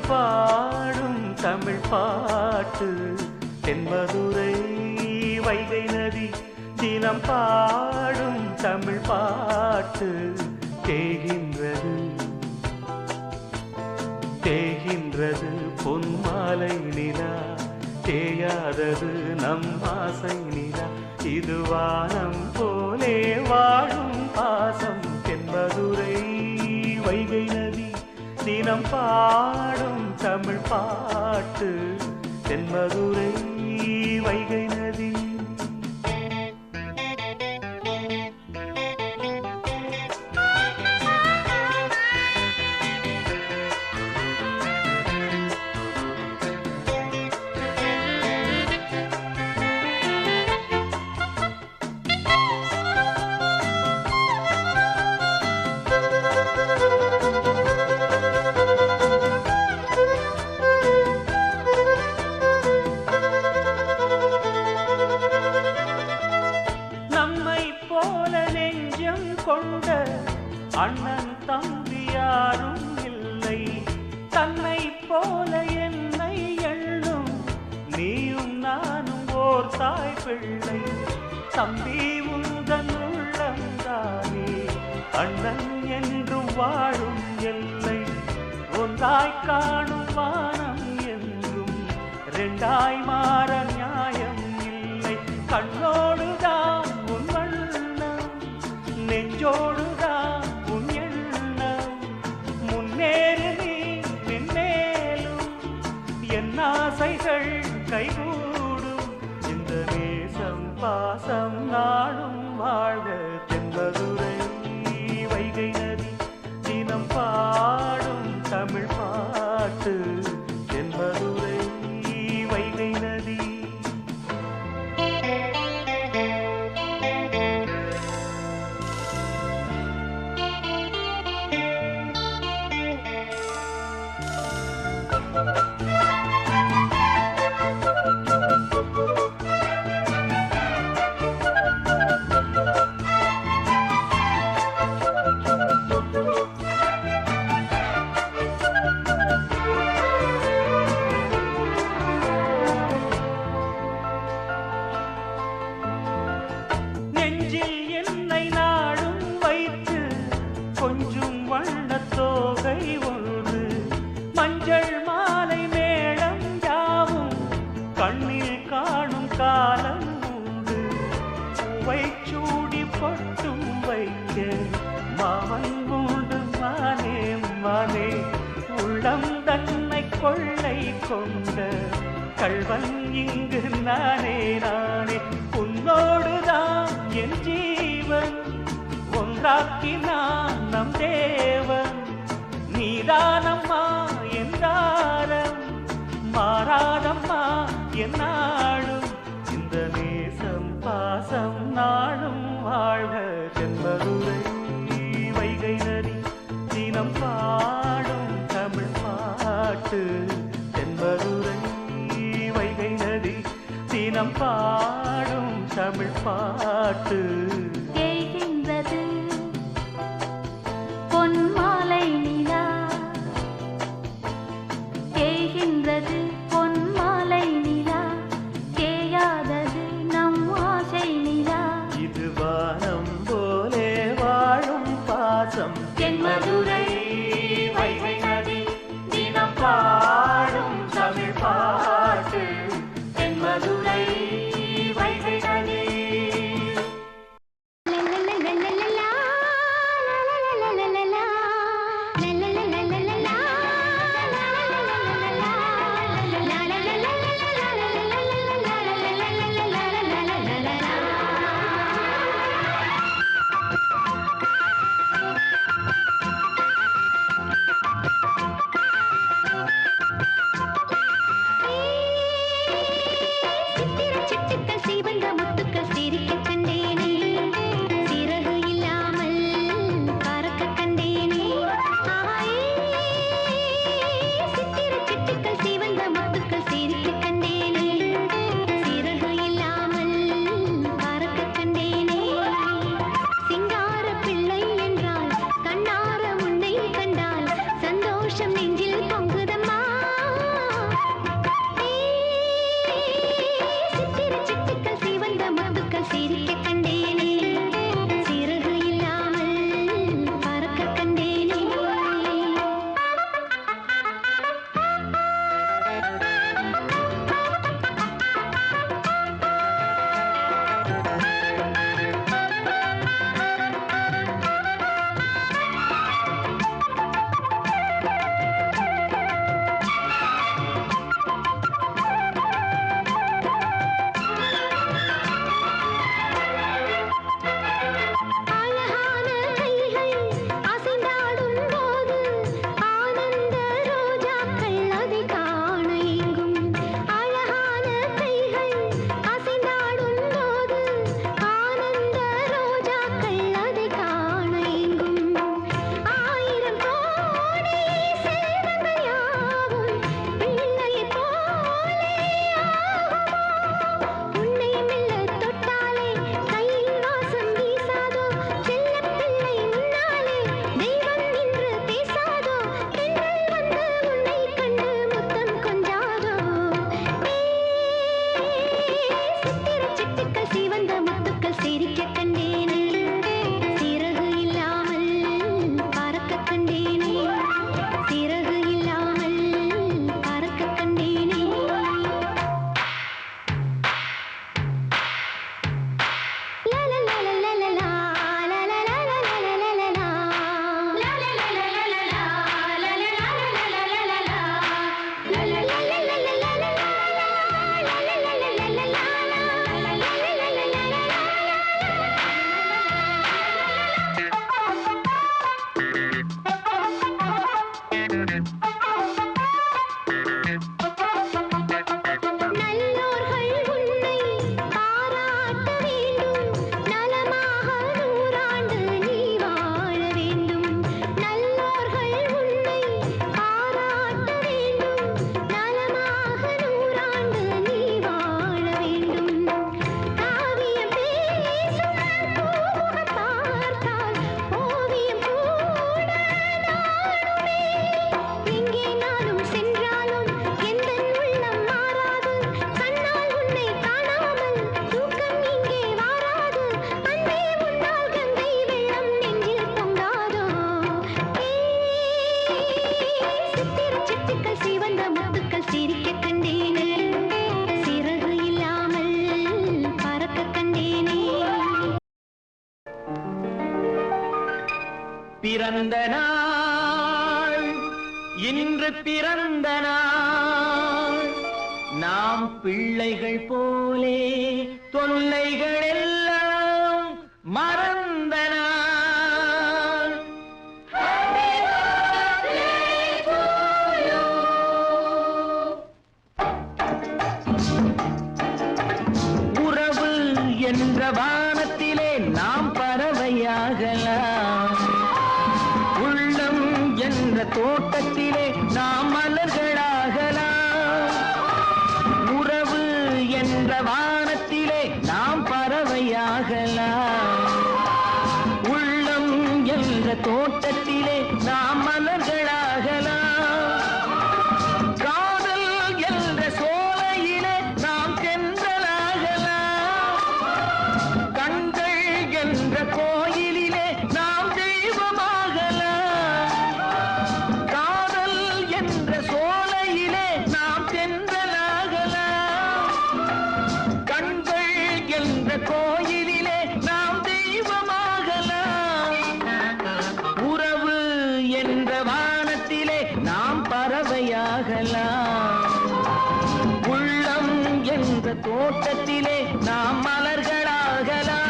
பாடும் தமிழ் பாட்டு தென்மதுரை வைகை நதி தினம் பாடும் தமிழ் பாட்டு தேகின்றது தேகின்றது பொன்மாலை நிலா தேயாதது நம் ஆசை நிலா இது வானம் போலே வாழும் பாசம் தென்மதுரை வைகை நதி தினம் பாடும் தமிழ் பாட்டு தென்மதுரை வைகை நதி கொண்ட அண்ணன் தம்பி யாரும் இல்லை தன்னை போல என்னை எண்ணும் நீயும் நானும் ஓர் தாய் பிள்ளை தம்பி உந்தன் உள்ளந்தானே அண்ணன் என்றும் வாழும் எல்லை ஒன்றாய் காணும் வானம் என்றும் இரண்டாய் மாற நியாயம் இல்லை கண்ணோடுதான் உன் நெஞ்சோடுதான் உன் எண்ணம் முன்னேறு நீ மென்மேலும் என் ஆசைகள் கைகூடும் இந்த நேசம் பாசம் நாடும் வாழ்க தென்மதுரை வைகை நதி தினம் பாடும் தமிழ் பாட்டு தென்மதுரை வைகை நதி கொஞ்சம் வண்ணத்தோகை ஒன்று மஞ்சள் மாலை மேளம் யாவும் கண்ணில் காணும் காலம் உண்டு பூவை சூடி பொட்டும் வைக்க மாமன் உண்டு மானே மானே உள்ளம் தன்னை கொள்ளை கொண்ட கள்வன் இங்கு நானே நானே உன்னோடுதான் என் ஜீவன் ஒன்றாக்கினான் நம் தேவன் நீதானம்மா என்றாரம் மாறாதம்மா என்னாலும் இந்த நேசம் பாசம் நாளும் வாழ்க தென்மதுரை வைகை நதி தினம் பாடும் தமிழ் பாட்டு தென்மதுரை வைகை நதி தினம் பாடும் தமிழ் பாட்டு பொன்மாலை நிலா தேய்கின்றது பொன்மாலை நிலா தேயாதது நம் ஆசை நிலா இது வானம் போலே வாழும் பாசம் தென்மதுரை வைகை நதி தினம் பாடும் தமிழ் பாட்டு தென்மதுரை வைகை நதி பிறந்த நாள் இன்று பிறந்த நாள் நாம் பிள்ளைகள் போலே தொல்லைகள் எல்லாம் மறந்த நாள். உறவு என்ற வானத்திலே நாம் பறவையாகலாம். உள்ளம் என்ற தோட்டத்திலே நாம் மலர்களாகலாம். உறவு என்ற வானத்திலே நாம் பறவையாகலாம். உள்ளம் என்ற தோட்டத்திலே நாம் மலர்களாகலாம். காதல் என்ற சோலையிலே நாம் தென்றலாகலாம். கண்கள் என்ற கோயிலிலே நாம் தெய்வமாகலாம். காதல் என்ற சோலையிலே நாம் தென்றலாகலாம். கண்கள் என்ற கோயிலிலே நாம் தெய்வமாகலாம். உறவு என்ற வானத்திலே நாம் பறவையாகலாம். உள்ளம் என்ற தோட்டத்திலே நாம் மலர்களாகலாம்.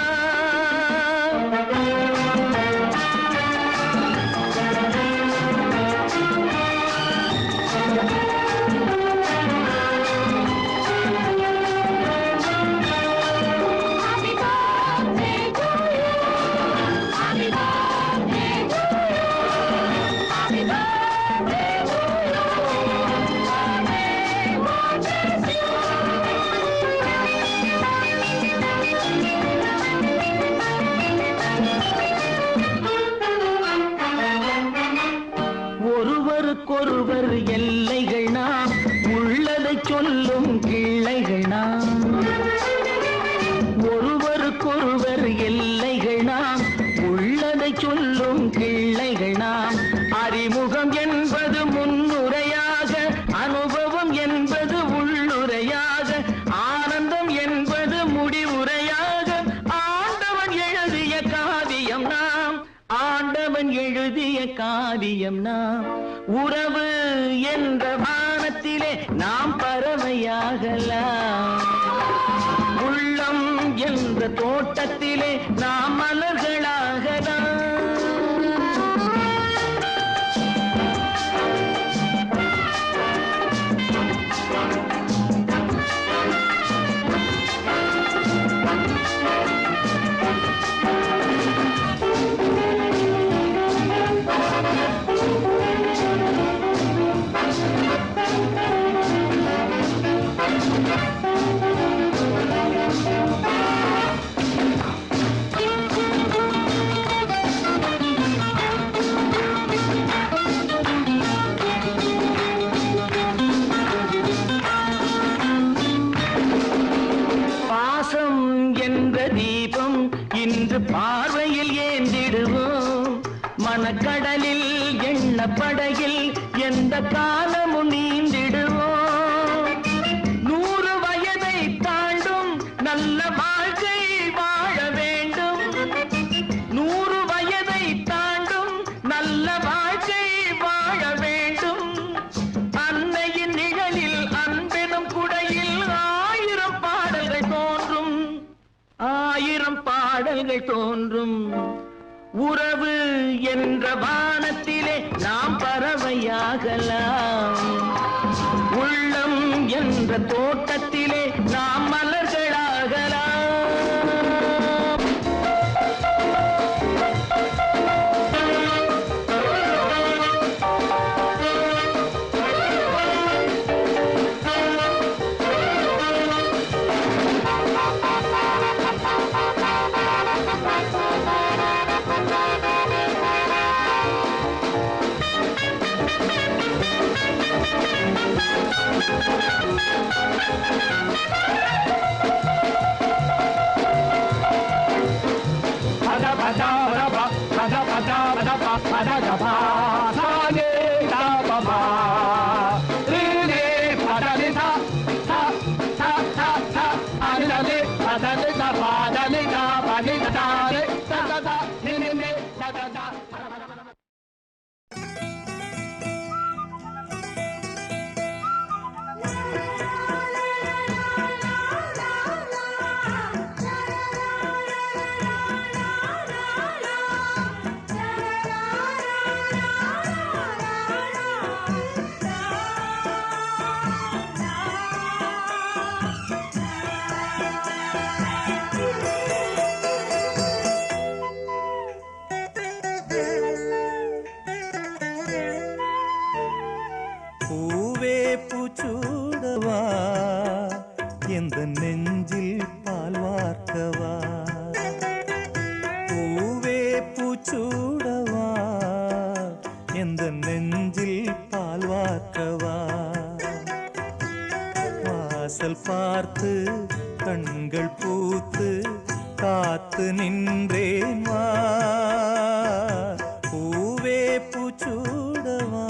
ஒருவருக்கொருவர் எல்லைகள் நாம், உள்ளதை சொல்லும் கிள்ளைகள் நாம். ஒருவருக்கொருவர் எல்லைகள் நாம், உள்ளதை சொல்லும் கிள்ளைகள் நாம். அறிமுகம் என்பது முன்னுரையாக, அனுபவம் என்பது உள்ளுரையாக, ஆனந்தம் என்பது முடிவுரையாக. ஆண்டவன் எழுதிய காவியம் நாம், ஆண்டவன் எழுதிய காவியம் நாம். உறவு என்ற வானத்திலே நாம் பறவையாகலாம். உள்ளம் என்ற தோட்டத்திலே நாம் மலர்களாகலாம். பாசம் என்ற தீபம் இன்று பார்வையில் ஏந்திடுவோம். மனக்கடலில் எண்ண படகில் எந்த காலமும் நீந்திடுவோம். 100 வயதை தாண்டும் நல்ல வாழ்க்கை வாழ வேண்டும். 100 வயதை தாண்டும் நல்ல வாழ்க்கை வாழ வேண்டும். அன்னையின் நிழலில் அன்பெனும் குடையில் 1000 பாடல்கள் தோன்றும், 1000 பாடல்கள் தோன்றும். உறவு என்ற வானத்திலே நாம் பறவையாகலாம். உள்ளம் என்ற தோட்டத்திலே நாம் மலர்களாகலாம். da da da da da da da da da da da பூச்சூடவா எந்த நெஞ்சில் பால் வார்க்கவா வாசல் பார்த்து கண்கள் பூத்து காத்து நின்றேன் வா பூவே பூச்சூடவா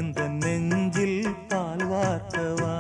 எந்த நெஞ்சில் பால் வார்க்கவா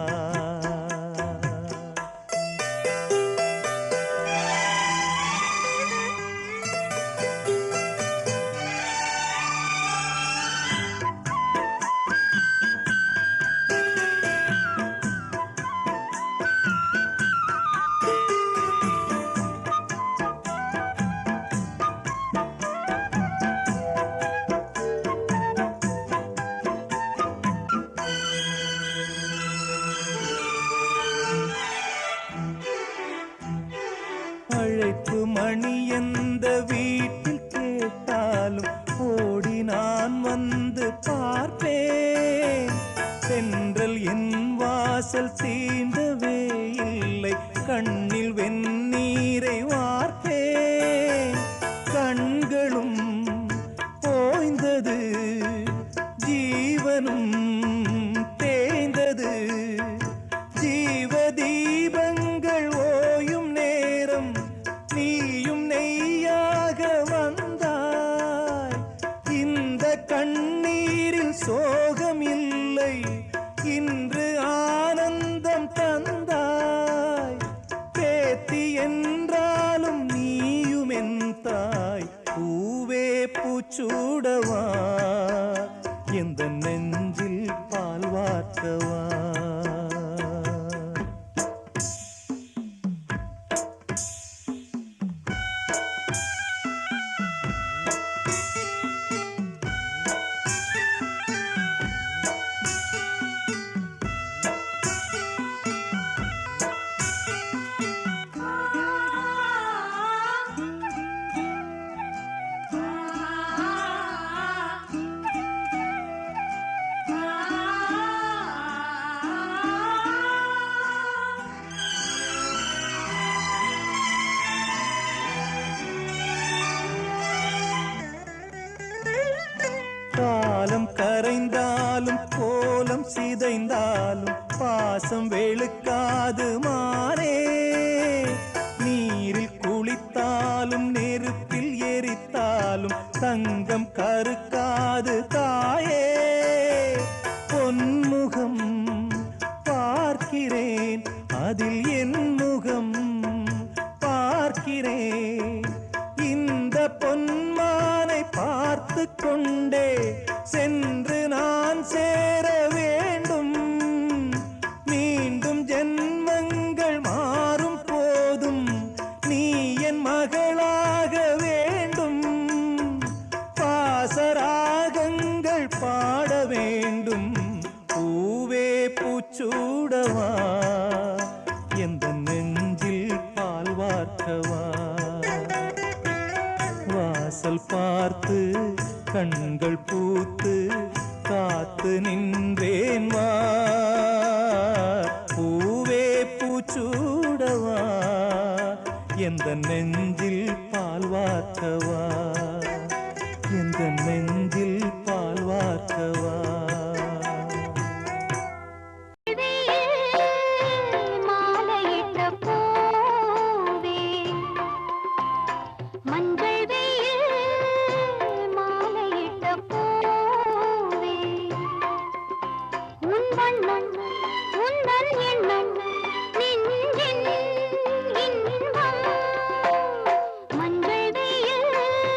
அழைப்பு மணி எந்த வீட்டில் கேட்டாலும் ஓடி நான் வந்து பார்ப்பேன் தென்றல் என் வாசல் தீண்டவே இல்லை கண்ணில் வெந்நீரை வார்ப்பேன் கண்களும் ஓய்ந்தது ஜீவனும் தேய்ந்தது ஜீவ தீபங்கள் ஓயும் நேரம் நீயும் நெய்யாக வந்தாய் இந்த கண்ணீரில் சோகம் இல்லை இன்று ஆனந்தம் தந்தாய் பேத்தி என்றாலும் நீயும் என் தாய் பூவே பூச்சூடவா எந்த நெஞ்சில் பால் வார்க்கவா காலம் கரைந்தாலும் கோலம் சிதைந்தாலும் பாசம் வெளுக்காது மானே நீரில் குளித்தாலும் நெருப்பில் எரித்தாலும் தங்கம் கருக்காது தாயே பொன்முகம் பார்க்கிறேன் அதில் என் முகம் பார்க்கிறேன் இந்த பொன்மானை பார்த்து கொண்டே சென்று நான் சேர வேண்டும் மீண்டும் ஜென்மங்கள் மாறும் போதும் நீ என் மகளாக வேண்டும் பாசராகங்கள் பாட வேண்டும் பூவே பூச்சூடவா எந்த நெஞ்சில் பால் வார்க்கவா வாசல் பார்த்து கண்கள் பூத்து காத்து நின்றேன் வா பூவே பூச்சூடவா எந்த நெஞ்சில் பால் வார்க்கவா எந்த நெஞ்சில் பால் வார்க்கவா மஞ்சள் வெயில்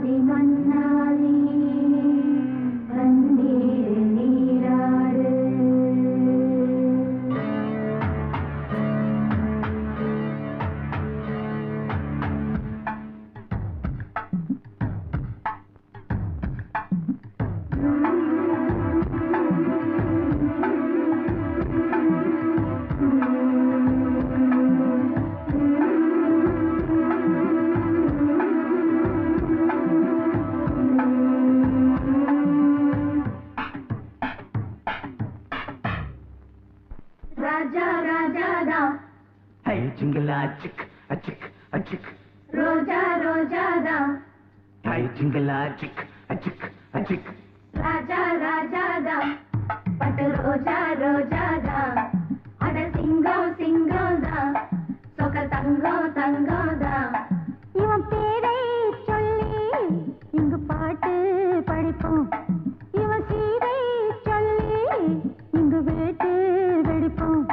மன்னாதி மன்னாதி கண்ணீர் நீராடு ராஜா ராஜாதா ஹை ஜிங்கலா சிக் அச்சிக் அச்சிக் ரோஜா ரோஜாதா ஹை ஜிங்கலா சிக் அச்சிக் அச்சிக் ராஜா ராஜாதா பட்டு ரோஜா ரோஜாதா அட சிங்கம் சிங்கம்தா சொக்க தங்கம் தங்கம்தா இவன் பேரை சொல்லி இங்கு பாட்டு படிப்போம் இவன் சீரை சொல்லி இங்கு வேட்டு வெடிப்போம்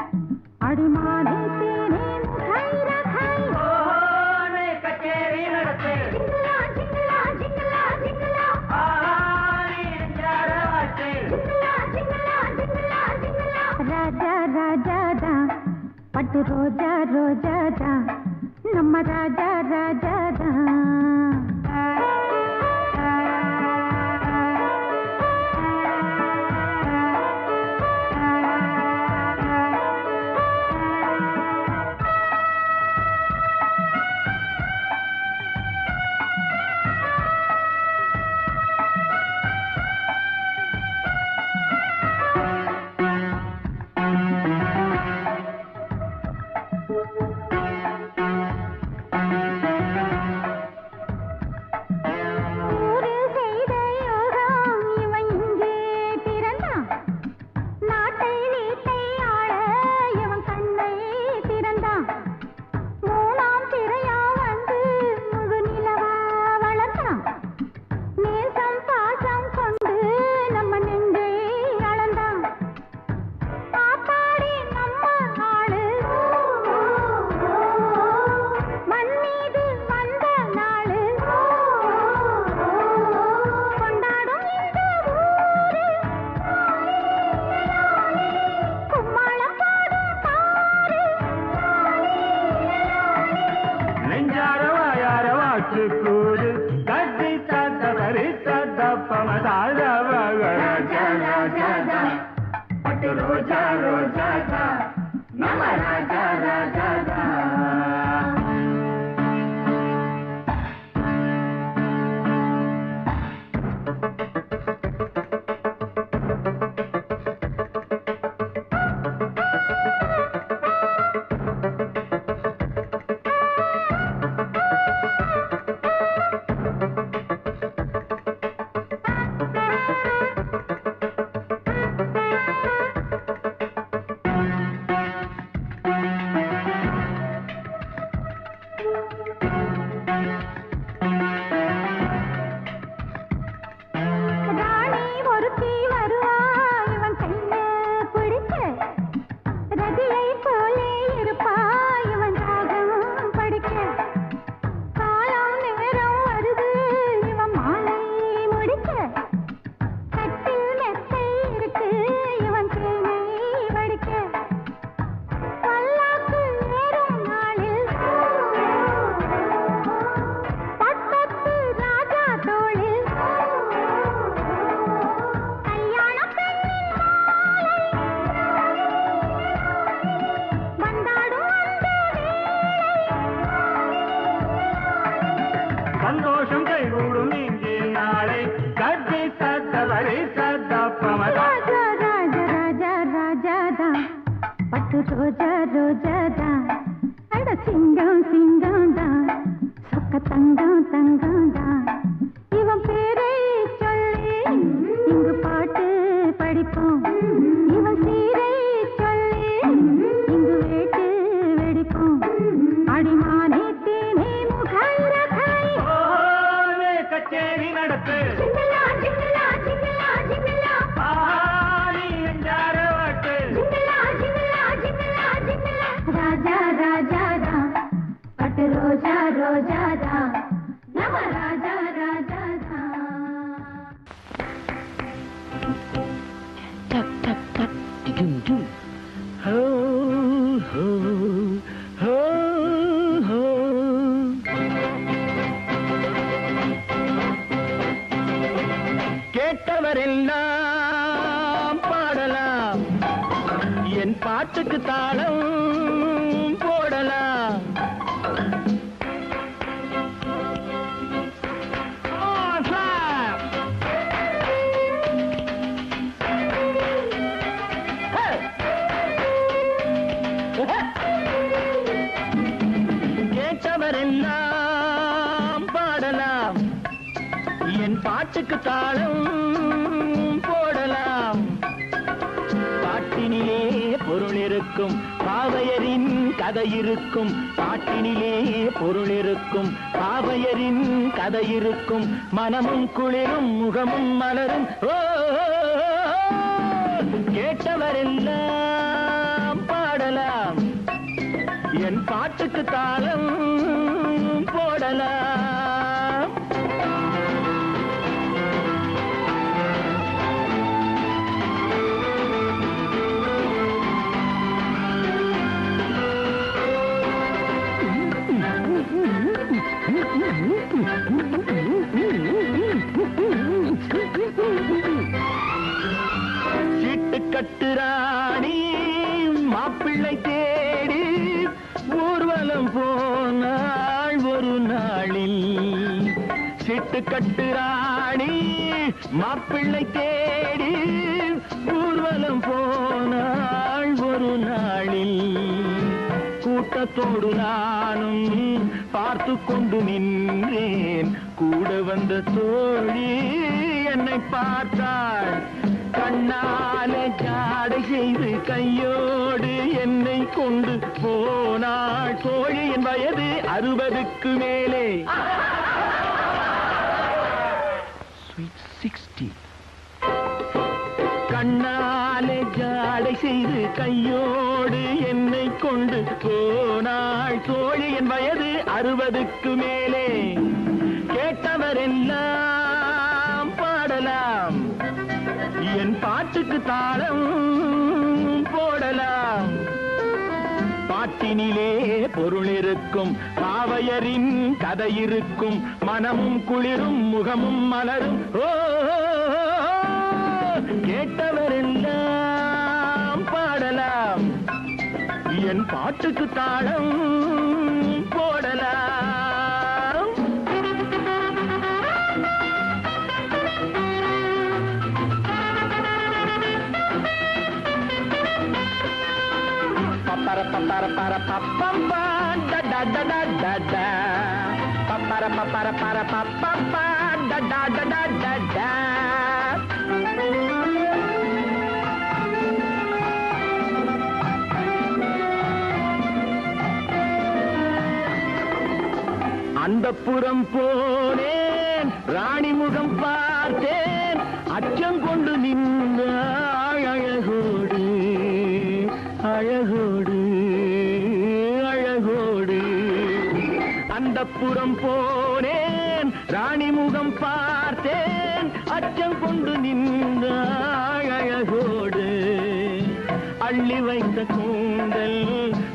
அடிமானே தேனே முகைர கை ஓனே கச்சேரி நடத்து ஜிங்கலா ஜிங்கலா ஜிங்கலா ஜிங்கலா ஆனே ஜாரவாட்டே ஜிங்கலா ஜிங்கலா ஜிங்கலா ஜிங்கலா ராஜா ராஜாதா பட்டு ரோஜா ரோஜாதா நம்ம ராஜா ராஜாதா ஊரு செய்த யோகம் இவன் இங்கே பிறந்தான் நாட்டை வீட்டை ஆள இவன் கண்ணை திறந்தான் மூணாம் திரையா வந்து முழு நிலவா வளர்ந்தான் நேசம் பாசம் கொண்டு நம்ம நெஞ்சை அளந்தான் காப்பாடி நம்ம ஆளு மண் மீது வந்த நாளு கொண்டாடும் இந்த ஊரு கும்மாளம் பாடும் பாரு நெஞ்சாரவா யாரவாச்சு கூடு கட்டி தத்த வரி தத்த பமதாரவா ராஜா ராஜா பட்டு ரோஜா ரோஜா நம்ம ராஜா ராஜா ராணி ஒருத்தி வருவா இவன் கையை பிடிக்க ரதியை போலே இருப்பா இவன் ராகம் படிக்க காலம் நேரம் வருது இவன் மாலை முடிக்க கட்டில் மெத்தை இருக்கு இவன் தேனை வடிக்க பல்லாக்கு ஏறும் நாளில் பட்டத்து ராஜா தோளில் கல்யாண பெண்ணின் மாலை வந்தாடும் அந்த சந்தோஷம் கைகூடும் இங்கே நாளை கட்டி தத்த வரி தத்த பமதா ராஜா ராஜா ராஜா ராஜாதா பட்டு ரோஜா ரோஜாதா அட சிங்கம் சிங்கம்தா சொக்க தங்கம் தங்கம்தா இவன் பேரை சொல்லி இங்கு பாட்டு படிப்போம் இவன் சீரை சொல்லி இங்கு வேட்டு வெடிப்போம் அடிமானே தேனே முகைர கை ஓனே கச்சேரி நடத்து ஜிங்கலா ஜிங்கலா ஜிங்கலா ஜிங்கலா ஆனே ஜாரவாட்டே ஜிங்கலா ஜிங்கலா ஜிங்கலா ஜிங்கலா ராஜா ராஜாதா பட்டு ரோஜா ரோஜாதா நம்ம ராஜா ராஜா கேட்டவரெல்லாம் பாடலாம் என் பாட்டுக்கு தாளம் போடலாம் கேட்டவரெல்லாம் பாடலாம் என் பாட்டுக்கு தாளம் போடலாம் பாட்டினிலே பொருள் இருக்கும் பாவையரின் கதை இருக்கும் பாட்டினிலே பொருள் இருக்கும் பாவையரின் கதை இருக்கும் மனமும் குளிரும் முகமும் மலரும் ஓ கேட்டவரெல்லாம் பாடலாம் என் பாட்டுக்கு தாளம் போடலாம் சீட்டு கட்டுராணி மாப்பிள்ளை தேடி ஊர்வலம் போனாள் ஒரு நாளில் சீட்டு கட்டுராணி மாப்பிள்ளை தேடி ஊர்வலம் போனாள் ஒரு நாளில் கூட்டத்தோடு நானும் பார்த்து கொண்டு நின்றேன் கூட வந்த தோழி என்னை பார்த்தாள் கண்ணாலே ஜாடை செய்து கையோடு என்னை கொண்டு போனாள் தோழியின் வயது 60க்கு மேலே Sweet 60 கண்ணாலே ஜாடை செய்து கையோடு என்னை கொண்டு போனாள் தோழியின் வயது 60க்கு மேலே கேட்டவரெல்லாம் பாடலாம் என் பாட்டுக்கு தாளம் போடலாம் பாட்டினிலே பொருள் இருக்கும் பாவையரின் கதை இருக்கும் மனமும் குளிரும் முகமும் மலரும் ஓ கேட்டவரெல்லாம் பாடலாம் என் பாட்டுக்கு தாளம் போடலாம் para para para pa pa pa da da da da da da pa para pa para para pa pa pa da da da da da da அந்தப்புறம் போனேன் ராணி முகம் பார்த்தேன் அச்சம் கொண்டு நின்றாள் அழகோடு அழகோடு அழகோடு அந்தப்புறம் போனேன் ராணி முகம் பார்த்தேன் அச்சம் கொண்டு நின்றாள் அழகோடு அள்ளி வைத்த கூந்தல்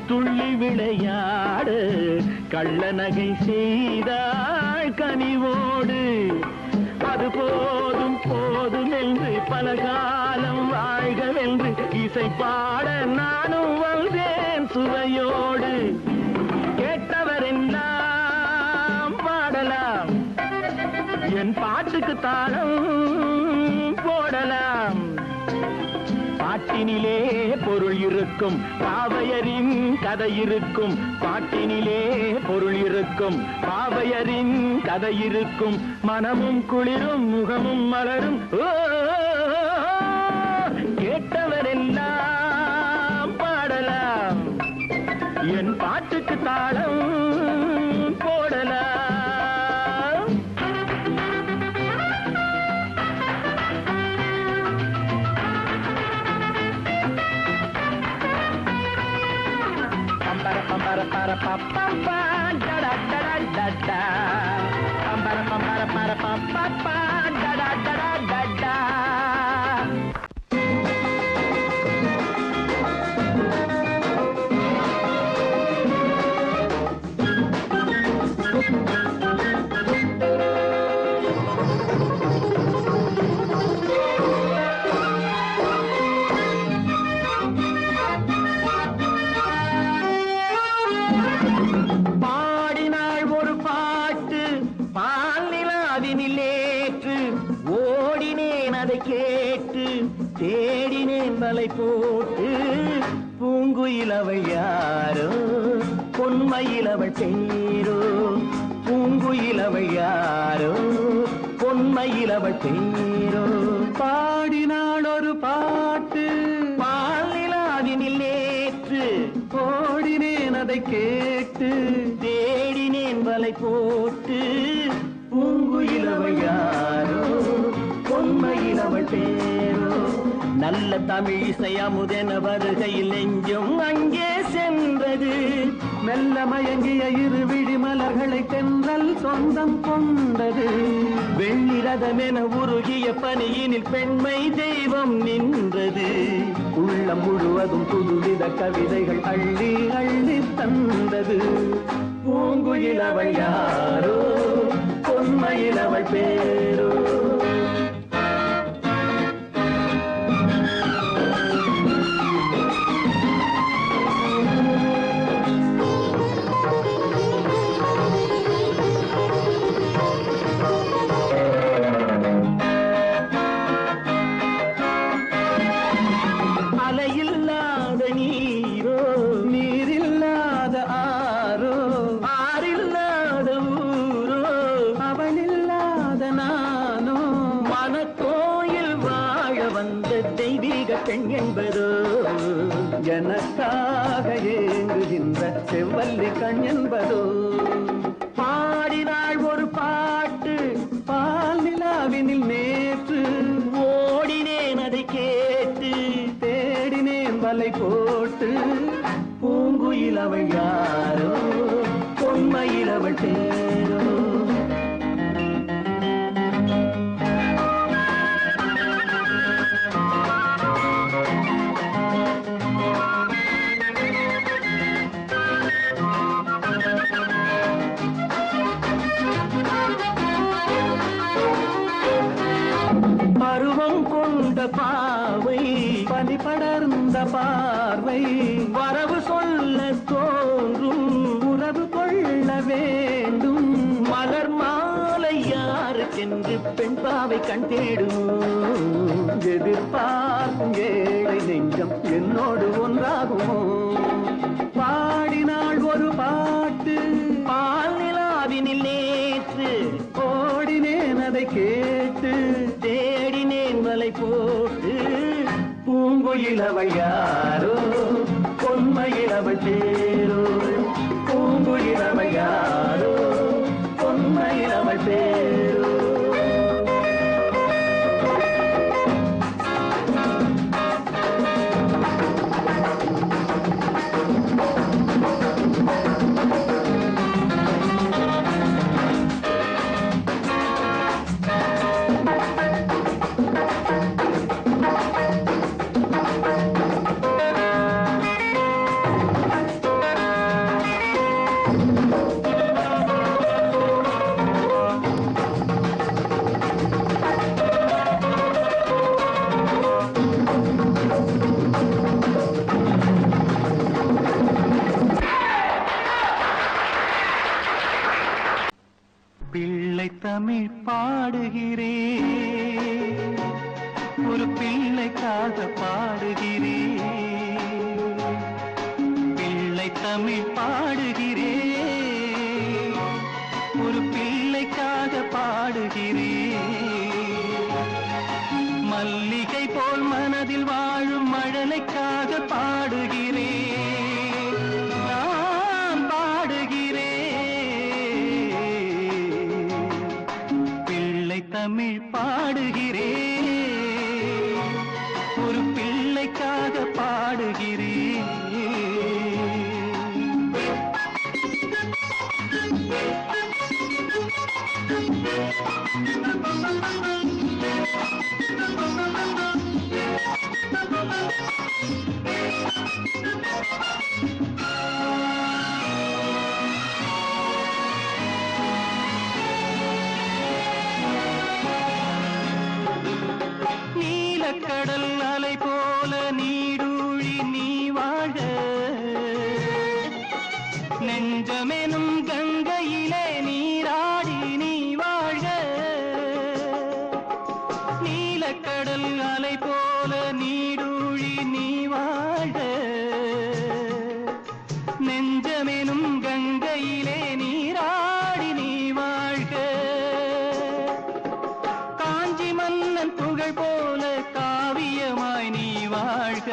துள்ளி விளையாடு கள்ள நகை செய்தாள் கனிவோடு அது போதும் போதும் என்று பல காலம் வாழ்கவென்று இசை பாட நானும் வந்தேன் சுவையோடு கேட்டவரெல்லாம் பாடலாம் என் பாட்டுக்கு தாளம் போடலாம் பாட்டினிலே பொருள் இருக்கும் பாவையரின் கதை இருக்கும் பாட்டினிலே பொருள் இருக்கும் பாவையரின் கதை இருக்கும் மனமும் குளிரும் முகமும் மலரும் கேட்டவரெல்லாம் பாடலாம் என் பாட்டுக்கு தாளம் போடலாம் para para pa pa pa da da da da da para para pa pa pa da da da da da நேற்று ஓடினேன் அதை கேட்டு தேடினேன் வலை போட்டு பூங்குயில் அவள் யாரோ பொன்மையில் அவள் பேரோ பூங்குயில் அவள் யாரோ பொன்மையில் அவள் பேரோ பாடினாள் ஒரு பாட்டு பாலிலாவினில் நேற்று ஓடினேன் அதை கேட்டு தேடினேன் வலை போட்டு பூங்குயில் அவள் யாரோ பொன்மையில் அவள் பேரோ நல்ல தமிழ் இசை அமுதென வருகையில் நெஞ்சும் அங்கே சென்றது மெல்ல மயங்கிய இரு விழி மலர்களை தென்றல் சொந்தம் கொண்டது வெள்ளிரதமென உருகிய பனியினில் பெண்மை தெய்வம் நின்றது உள்ளம் முழுவதும் புதுவித கவிதைகள் அள்ளி அள்ளி தந்தது பூங்குயில் அவள் யாரோ பொன்மையில் அவள் பேரோ அலையில்லாத நீரோ நீரில்லாத ஆரோ ஆறில்லாத ஊரோ அவளில்லாத நானோ மனக்கோயில் வாழ வந்த தெய்வீக பெண் என்பதோ எனக்காக ஏங்குகின்ற செவ்வல்லி கண் என்பதோ பாடினாள் ஒரு பாட்டு பால் நிலாவினில் நேற்று ஓடினேன் அதை கேட்டு தேடினேன் வலை போட்டு பூங்குயில் அவள் யாரோ பொன்மையில் அவள் பேரோ பருவம் கொண்ட பாவை பனி படர்ந்த பார்வை வரவு சொல்ல தோன்றும் உறவு கொள்ள வேண்டும் மலர் மாலை யாருக்கென்று பெண் பாவை கண் தேடும் எதிர்பார்க்கும் ஏழை நெஞ்சம் என்னோடு ஒன்றாகுமோ பாடினாள் ஒரு பாட்டு பால் நிலாவினில் நேற்று ஓடினேன் அதை கேட்டு தேடினேன் வலை போட்டு பூங்குயில் அவள் யாரோ பொன்மையில் அவள் பேரோ பூங்குயில் அவள் யாரோ பொன்மையில் அவள் பேரோ பிள்ளை தமிழ் பாடுகிறேன் ஒரு பிள்ளைக்காக பாடுகிறேன் பிள்ளை தமிழ் பாடுகிறேன் ஒரு பிள்ளைக்காக பாடுகிறேன் மல்லிகை போல் மனதில் வாழும் மழலைக்காக பாடுகிறேன் நான் பாடுகிறேன் பிள்ளை தமிழ் பாடுகிறேன் ஒரு பிள்ளைக்காக பாடுகிறேன் நீலக்கடல் அலை போல நீடூழி நீ வாழ நெஞ்சமெனும் கங்கையிலே நீராடி நீ வாழ கடல் அலை போல நீடூழி நீ வாழ நெஞ்சமெனும் கங்கையிலே நீராடி நீ வாழ்க காஞ்சி மன்னன் புகழ் போல காவியமாய் நீ வாழ்க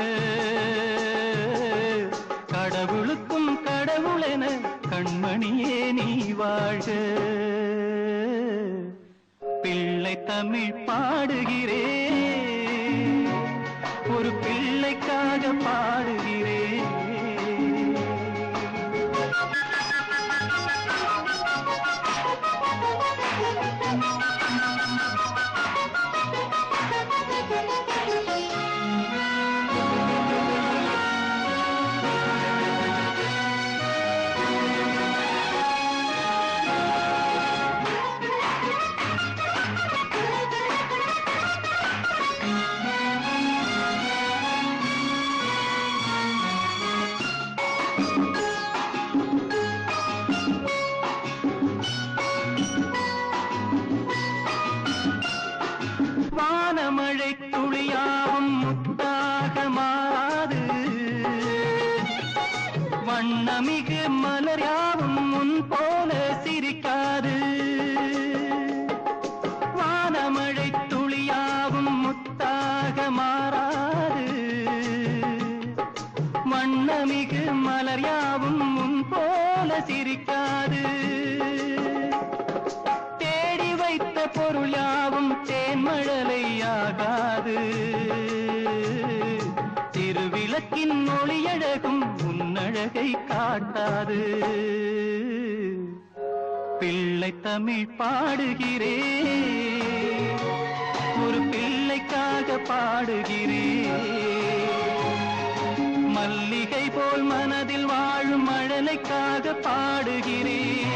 கடவுளுக்கும் கடவுளென கண்மணியே நீ வாழ்க பிள்ளை தமிழ் பாடுகிறேன் ஒரு பிள்ளைக்காக பாடுகிறேன் வானமழை துளியாவும் முத்தாக மாறாது வண்ணமிகு மலர் யாவும் முன் போல சிரிக்காது வானமழை துளியாவும் முத்தாக மாறாது வண்ணமிகு மலர் யாவும் முன் போல சிரிக்காது தேடி வைத்த பொருள் யாவும் தேன்மழலையாகாது திருவிளக்கின் ஒளியழகும் உன்னழகை காட்டாது பிள்ளை தமிழ் பாடுகிறேன் ஒரு பிள்ளைக்காக பாடுகிறேன் மல்லிகை போல் மனதில் வாழும் மழலைக்காக பாடுகிறேன்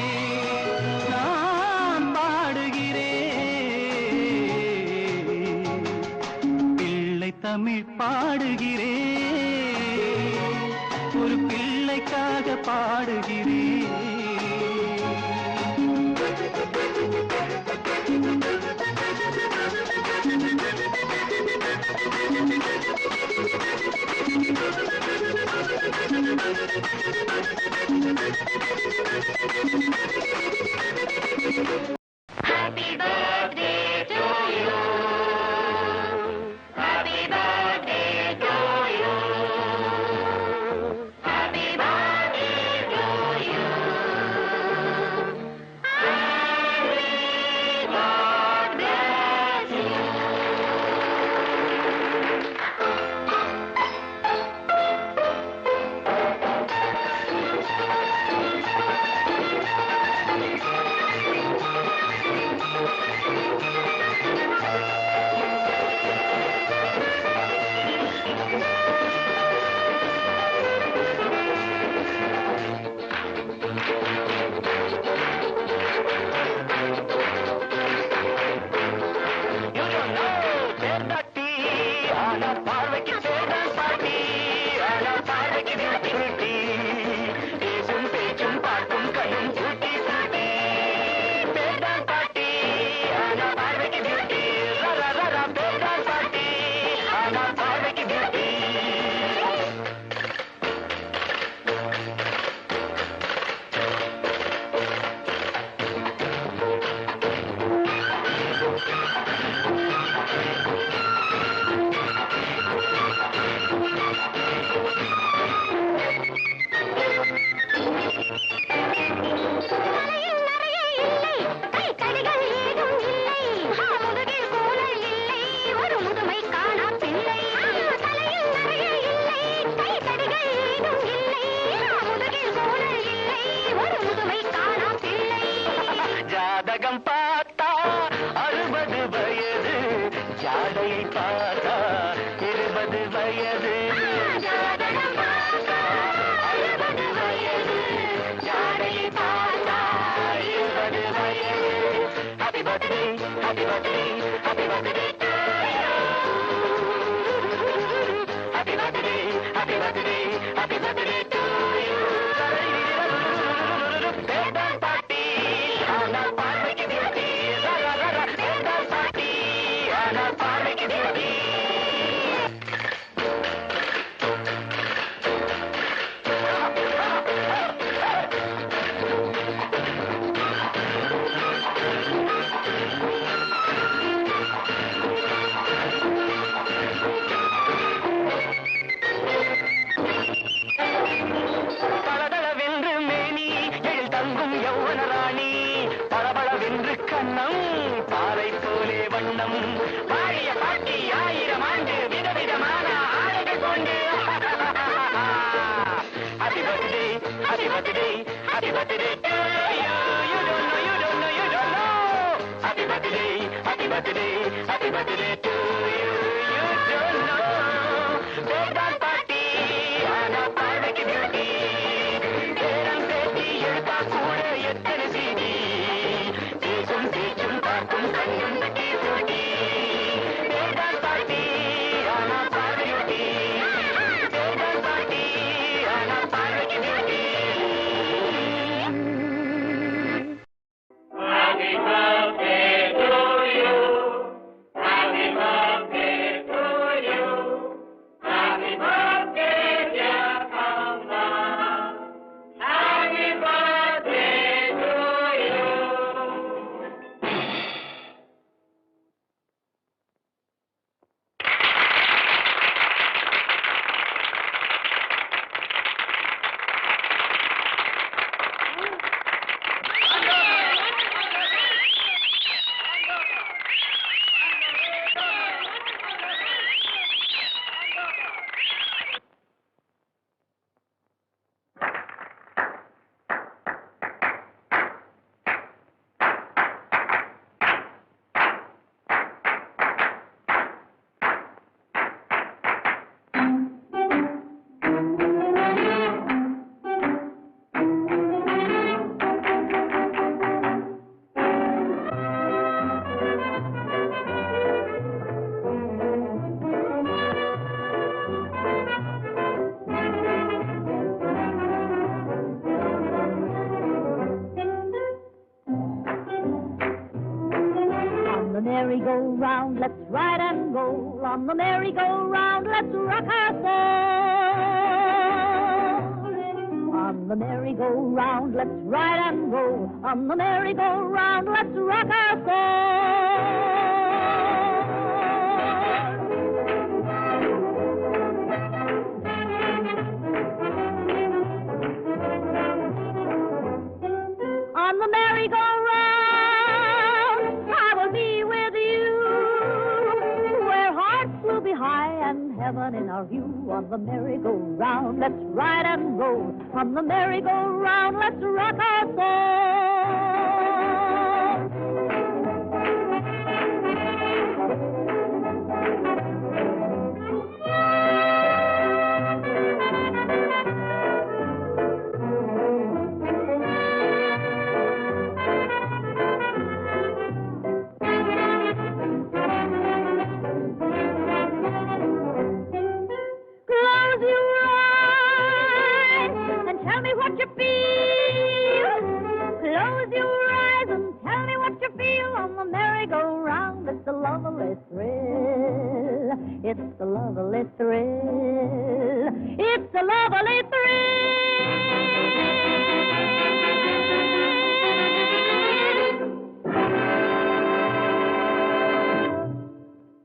நான் பாடுகிறேன் பிள்ளை தமிழ் பாடுகிறேன் ஒரு பிள்ளைக்காக பாடுகிறேன் Happy birthday to you. Happy birthday to you. Happy birthday to you. May God bless you. காலம் வாழிய பாட்டி 1000 ஆண்டு விதவிதமான ஆடைகள் கொண்டு Happy birthday, happy birthday, happy birthday to you. You don't know, you don't know, you don't know. Happy birthday, happy birthday, happy birthday to you. You don't know. Birthday party, ana party beauty. Keram peti yelpa kuda yettana CD. Pesum pechum paakkum kannum taki beauty. Birthday party, ana party beauty. Birthday party, ana party beauty. Happy birthday to you. Happy birthday to you. Happy birthday, dear Kamba. Happy birthday to you. On the merry-go-round, let's ride and go. On the merry-go-round, let's rock our boat. On the merry-go-round, let's ride and go. On the merry-go-round, let's rock our boat. On the merry-go-round, I will be with you, where hearts will be high and heaven in our view. On the merry-go-round, let's ride and go. On the merry-go-round, let's rock our boat. Close your eyes and tell me what you feel. Close your eyes and tell me what you feel. On the merry-go-round, it's a lovely thrill. It's a lovely thrill. It's a lovely thrill.